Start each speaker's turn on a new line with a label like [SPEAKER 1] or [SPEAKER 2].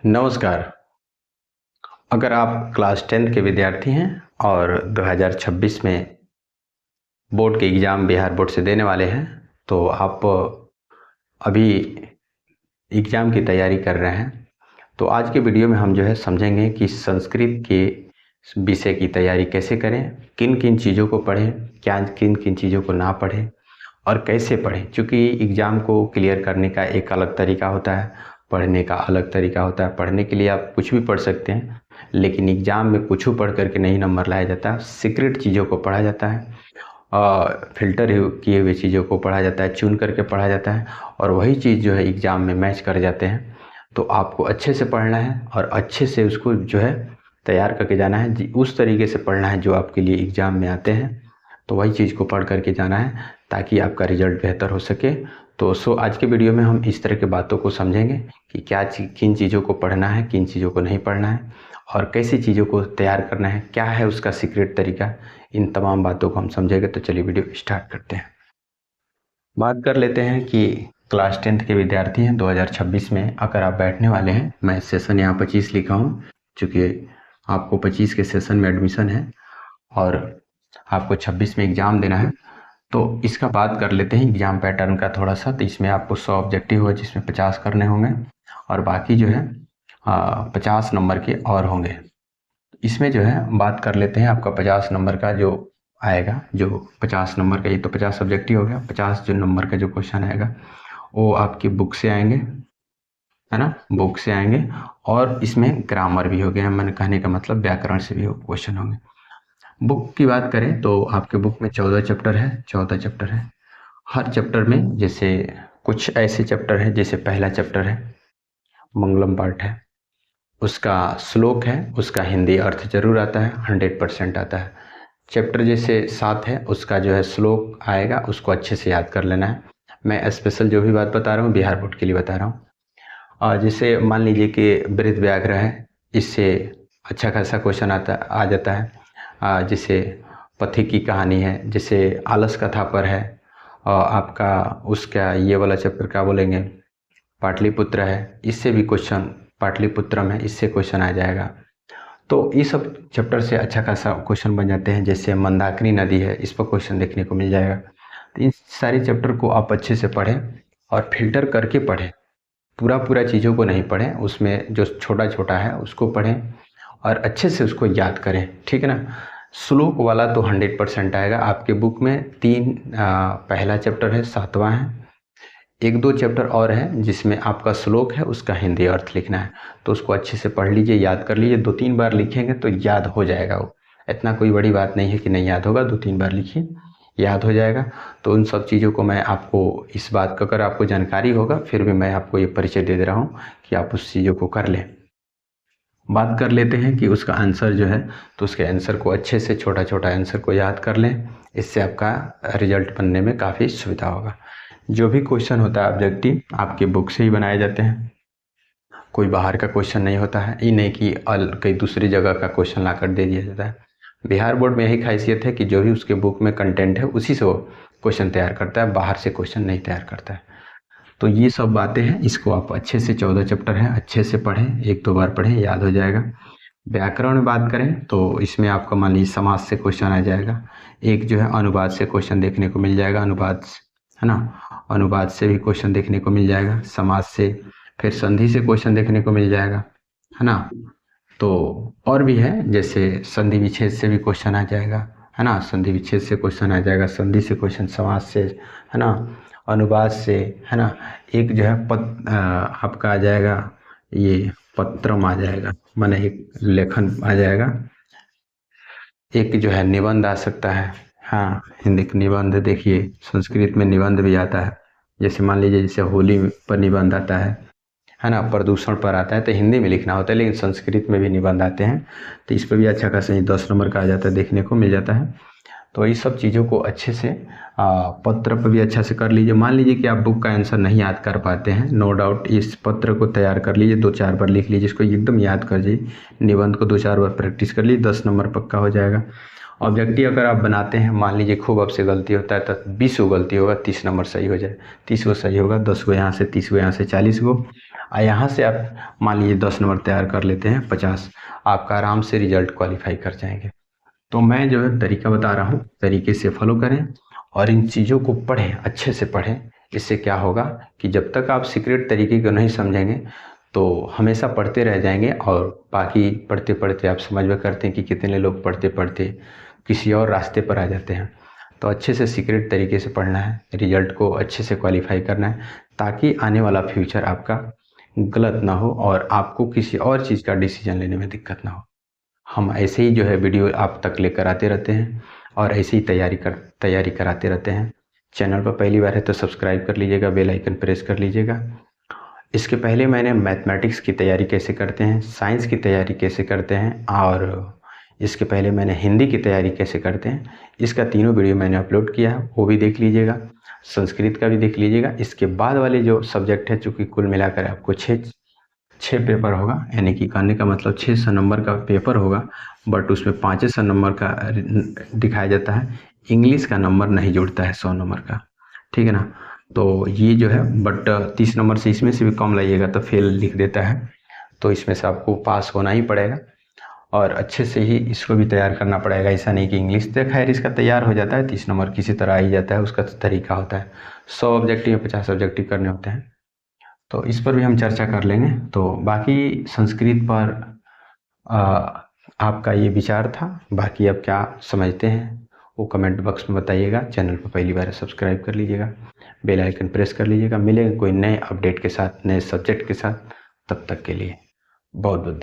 [SPEAKER 1] नमस्कार। अगर आप क्लास 10 के विद्यार्थी हैं और 2026 में बोर्ड के एग्ज़ाम बिहार बोर्ड से देने वाले हैं, तो आप अभी एग्ज़ाम की तैयारी कर रहे हैं, तो आज के वीडियो में हम जो है समझेंगे कि संस्कृत के विषय की तैयारी कैसे करें, किन किन चीज़ों को पढ़ें, क्या किन किन चीज़ों को ना पढ़ें और कैसे पढ़ें। क्योंकि एग्ज़ाम को क्लियर करने का एक अलग तरीका होता है, पढ़ने का अलग तरीका होता है। पढ़ने के लिए आप कुछ भी पढ़ सकते हैं, लेकिन एग्ज़ाम में कुछ पढ़ करके नहीं नंबर लाया जाता। सीक्रेट चीज़ों को पढ़ा जाता है, फ़िल्टर किए हुए चीज़ों को पढ़ा जाता है, चुन करके पढ़ा जाता है और वही चीज़ जो है एग्ज़ाम में मैच कर जाते हैं। तो आपको अच्छे से पढ़ना है और अच्छे से उसको जो है तैयार करके जाना है। उस तरीके से पढ़ना है जो आपके लिए एग्ज़ाम में आते हैं, तो वही चीज़ को पढ़ करके जाना है ताकि आपका रिज़ल्ट बेहतर हो सके। तो आज के वीडियो में हम इस तरह की बातों को समझेंगे कि किन चीज़ों को पढ़ना है, किन चीज़ों को नहीं पढ़ना है और कैसी चीज़ों को तैयार करना है, क्या है उसका सीक्रेट तरीका। इन तमाम बातों को हम समझेंगे। तो चलिए वीडियो स्टार्ट करते हैं। बात कर लेते हैं कि क्लास 10 के विद्यार्थी हैं 2026 में अगर आप बैठने वाले हैं, मैं सेशन यहाँ 25 लिखा हूँ चूँकि आपको 25 के सेशन में एडमिशन है और आपको 26 में एग्ज़ाम देना है। तो इसका बात कर लेते हैं एग्ज़ाम पैटर्न का थोड़ा सा। तो इसमें आपको 100 ऑब्जेक्टिव है जिसमें 50 करने होंगे और बाकी जो है 50 नंबर के और होंगे। इसमें जो है बात कर लेते हैं आपका 50 नंबर का जो आएगा, जो 50 नंबर का, ये तो 50 सब्जेक्ट ही हो गया। 50 जो नंबर का जो क्वेश्चन आएगा वो आपकी बुक से आएंगे, है ना, बुक से आएंगे। और इसमें ग्रामर भी हो गया, मैंने कहने का मतलब व्याकरण से भी क्वेश्चन होंगे। बुक की बात करें तो आपके बुक में 14 चैप्टर है, 14 चैप्टर है। हर चैप्टर में जैसे कुछ ऐसे चैप्टर है, जैसे पहला चैप्टर है मंगलम पाठ है, उसका श्लोक है, उसका हिंदी अर्थ जरूर आता है, 100% आता है। चैप्टर जैसे 7 है, उसका जो है श्लोक आएगा, उसको अच्छे से याद कर लेना है। मैं स्पेशल जो भी बात बता रहा हूँ बिहार बोर्ड के लिए बता रहा हूँ। और जैसे मान लीजिए कि बृहद व्याघ्र है, इससे अच्छा खासा क्वेश्चन आ जाता है। जैसे पथिक की कहानी है, जैसे आलस कथा पर है, और आपका उसका ये वाला चैप्टर क्या बोलेंगे, पाटलिपुत्र है, इससे भी क्वेश्चन, पाटलिपुत्रम है, इससे क्वेश्चन आ जाएगा। तो ये सब चैप्टर से अच्छा खासा क्वेश्चन बन जाते हैं। जैसे मंदाकिनी नदी है, इस पर क्वेश्चन देखने को मिल जाएगा। तो इन सारे चैप्टर को आप अच्छे से पढ़ें और फिल्टर करके पढ़ें, पूरा चीज़ों को नहीं पढ़ें, उसमें जो छोटा छोटा है उसको पढ़ें और अच्छे से उसको याद करें, ठीक है ना। श्लोक वाला तो 100% आएगा। आपके बुक में 3 पहला चैप्टर है, 7वां है, 1-2 चैप्टर और है जिसमें आपका श्लोक है, उसका हिंदी अर्थ लिखना है। तो उसको अच्छे से पढ़ लीजिए, याद कर लीजिए। 2-3 बार लिखेंगे तो याद हो जाएगा। वो इतना कोई बड़ी बात नहीं है कि नहीं याद होगा, 2-3 बार लिखिए, याद हो जाएगा। तो उन सब चीज़ों को मैं आपको, इस बात का अगर आपको जानकारी होगा, फिर भी मैं आपको ये परिचय दे रहा हूँ कि आप उस चीज़ों को कर लें। बात कर लेते हैं कि उसका आंसर जो है, तो उसके आंसर को अच्छे से, छोटा छोटा आंसर को याद कर लें, इससे आपका रिजल्ट बनने में काफ़ी सुविधा होगा। जो भी क्वेश्चन होता है ऑब्जेक्टिव आपके बुक से ही बनाए जाते हैं, कोई बाहर का क्वेश्चन नहीं होता है। ये नहीं कि कई दूसरी जगह का क्वेश्चन ला कर दे दिया जाता है। बिहार बोर्ड में यही खासियत है कि जो भी उसके बुक में कंटेंट है उसी से वो क्वेश्चन तैयार करता है, बाहर से क्वेश्चन नहीं तैयार करता है। तो ये सब बातें हैं, इसको आप अच्छे से, 14 चैप्टर हैं, अच्छे से पढ़ें, 1-2 बार पढ़ें, याद हो जाएगा। व्याकरण में बात करें तो इसमें आपका मान लीजिए समास से क्वेश्चन आ जाएगा, एक जो है अनुवाद से क्वेश्चन देखने को मिल जाएगा, अनुवाद, है ना, अनुवाद से भी क्वेश्चन देखने को मिल जाएगा, समास से, फिर संधि से क्वेश्चन देखने को मिल जाएगा, है ना। तो और भी है, जैसे संधि विच्छेद से भी क्वेश्चन आ जाएगा, है ना, संधि विच्छेद से क्वेश्चन आ जाएगा, संधि से क्वेश्चन, समास से, है ना, अनुवाद से, है ना। एक जो है आपका आ जाएगा, ये पत्रम आ जाएगा, माने एक लेखन आ जाएगा। एक जो है निबंध आ सकता है, हाँ, हिंदी निबंध, देखिए संस्कृत में निबंध भी आता है। जैसे मान लीजिए जैसे होली पर निबंध आता है ना, प्रदूषण पर आता है, तो हिंदी में लिखना होता है, लेकिन संस्कृत में भी निबंध आते हैं। तो इस पर भी अच्छा खासा 10 नंबर का आ जाता है, देखने को मिल जाता है। तो ये सब चीज़ों को अच्छे से पत्र पर भी अच्छा से कर लीजिए। मान लीजिए कि आप बुक का आंसर नहीं याद कर पाते हैं, नो डाउट इस पत्र को तैयार कर लीजिए, 2-4 बार लिख लीजिए, इसको एकदम याद कर लीजिए, निबंध को 2-4 बार प्रैक्टिस कर लीजिए, 10 नंबर पक्का हो जाएगा। ऑब्जेक्टिव अगर आप बनाते हैं, मान लीजिए खूब आपसे गलती होता है तो 20 गो गलती होगा, 30 नंबर सही हो जाए, 30 गो सही होगा, 10 गो यहाँ से, 30 गो यहाँ से, 40 गो यहाँ से आप मान लीजिए 10 नंबर तैयार कर लेते हैं, 50 आपका आराम से रिजल्ट क्वालिफाई कर जाएंगे। तो मैं जो है तरीका बता रहा हूँ, तरीके से फॉलो करें और इन चीज़ों को पढ़ें, अच्छे से पढ़ें। इससे क्या होगा कि जब तक आप सीक्रेट तरीके को नहीं समझेंगे तो हमेशा पढ़ते रह जाएंगे, और बाकी पढ़ते पढ़ते आप समझ में करते हैं कि कितने लोग पढ़ते पढ़ते किसी और रास्ते पर आ जाते हैं। तो अच्छे से सीक्रेट तरीके से पढ़ना है, रिजल्ट को अच्छे से क्वालिफाई करना है, ताकि आने वाला फ्यूचर आपका गलत ना हो और आपको किसी और चीज़ का डिसीजन लेने में दिक्कत ना हो। हम ऐसे ही जो है वीडियो आप तक लेकर आते रहते हैं और ऐसे ही तैयारी कराते रहते हैं। चैनल पर पहली बार है तो सब्सक्राइब कर लीजिएगा, बेल आइकन प्रेस कर लीजिएगा। इसके पहले मैंने मैथमेटिक्स की तैयारी कैसे करते हैं, साइंस की तैयारी कैसे करते हैं, और इसके पहले मैंने हिंदी की तैयारी कैसे करते हैं, इसका तीनों वीडियो मैंने अपलोड किया है, वो भी देख लीजिएगा। संस्कृत का भी देख लीजिएगा। इसके बाद वाले जो सब्जेक्ट है, चूँकि कुल मिलाकर आपको छः पेपर होगा, यानी कि कहने का मतलब 600 नंबर का पेपर होगा, बट उसमें 500 नंबर का दिखाया जाता है। इंग्लिश का नंबर नहीं जुड़ता है 100 नंबर का, ठीक है ना। तो ये जो है, बट 30 नंबर से इसमें से भी कम लाइएगा तो फेल लिख देता है। तो इसमें से आपको पास होना ही पड़ेगा और अच्छे से ही इसको भी तैयार करना पड़ेगा। ऐसा नहीं कि इंग्लिश तो खैर इसका तैयार हो जाता है, 30 नंबर किसी तरह आ ही जाता है, उसका तरीका होता है। 100 ऑब्जेक्टिव 50 ऑब्जेक्टिव करने होते हैं, तो इस पर भी हम चर्चा कर लेंगे। तो बाकी संस्कृत पर आपका ये विचार था, बाकी आप क्या समझते हैं वो कमेंट बॉक्स में बताइएगा। चैनल पर पहली बार सब्सक्राइब कर लीजिएगा, बेल आइकन प्रेस कर लीजिएगा। मिलेंगे कोई नए अपडेट के साथ, नए सब्जेक्ट के साथ। तब तक के लिए बहुत बहुत